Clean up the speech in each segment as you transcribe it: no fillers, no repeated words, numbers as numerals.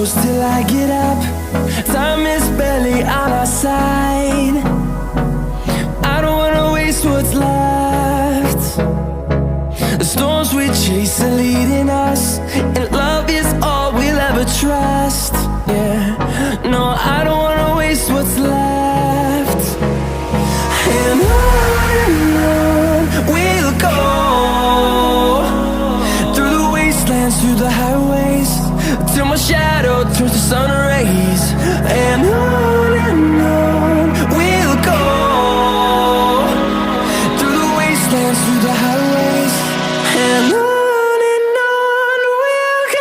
close till I get up. Time is barely on our side. I don't wanna waste what's left. The storms we chase are leading us, and love is all we'll ever trust. Yeah, no, I don't wanna waste what's left. And on we'll go, through the wastelands, through the highways, till my shadow turns to sun rays. And on we'll go, through the wastelands, through the highways, and on we'll go.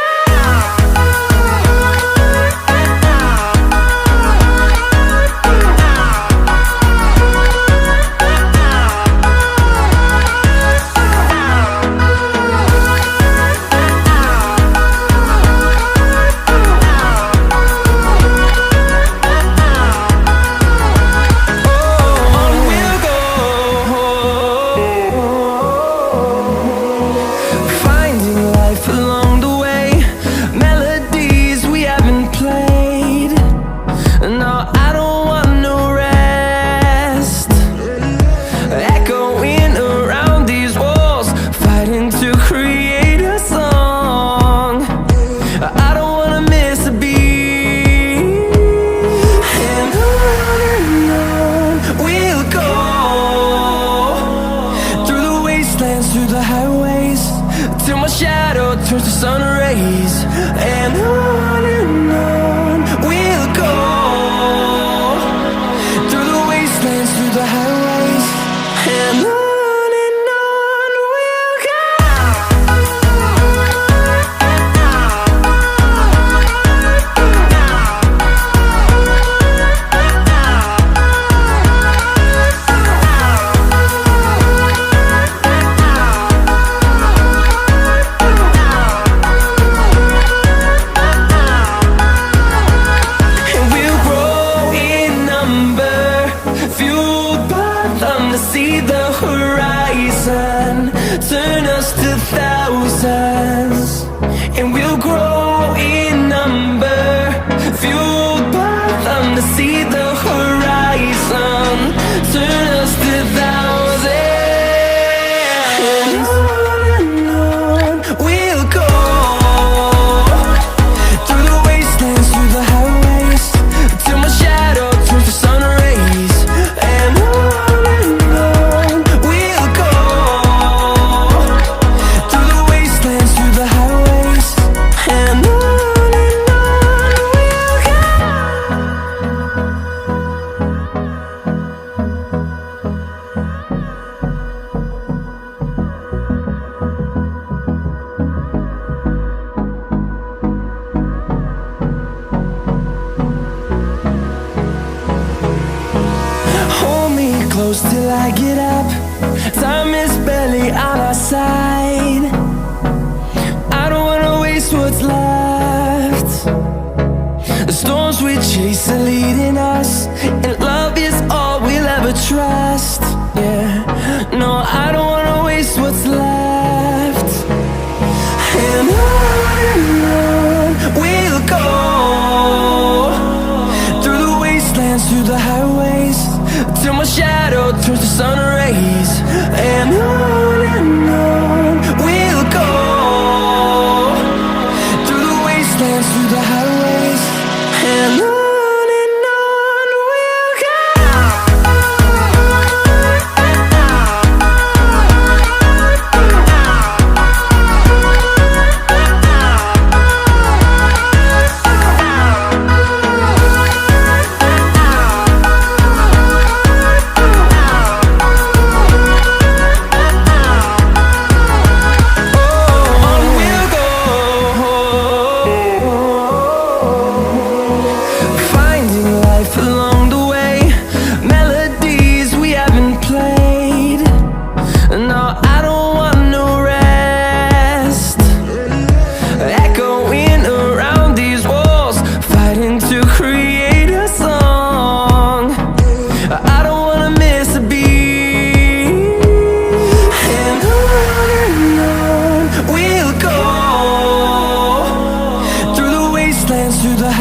Through the highways, till my shadow turns to sun rays. And on we'll go, through the wastelands, through the highways, and on we'll go. See the horizon, turn us to thousands, and we'll grow in number, fueled by them to see the horizon, turn us to thousands. And on we'll go, through the wastelands, through the highways, till my shadow turns to sun rays. And close till I get up. Time is barely on our side. I don't wanna waste what's left. The storms we chase are leading us, and love is all we'll ever trust. Yeah, no, I don't wanna waste what's left. And on we'll go, through the wastelands, through the highways, till my shadow turns to sun rays. And on we'll go, through the wastelands, through the highways, and on. through the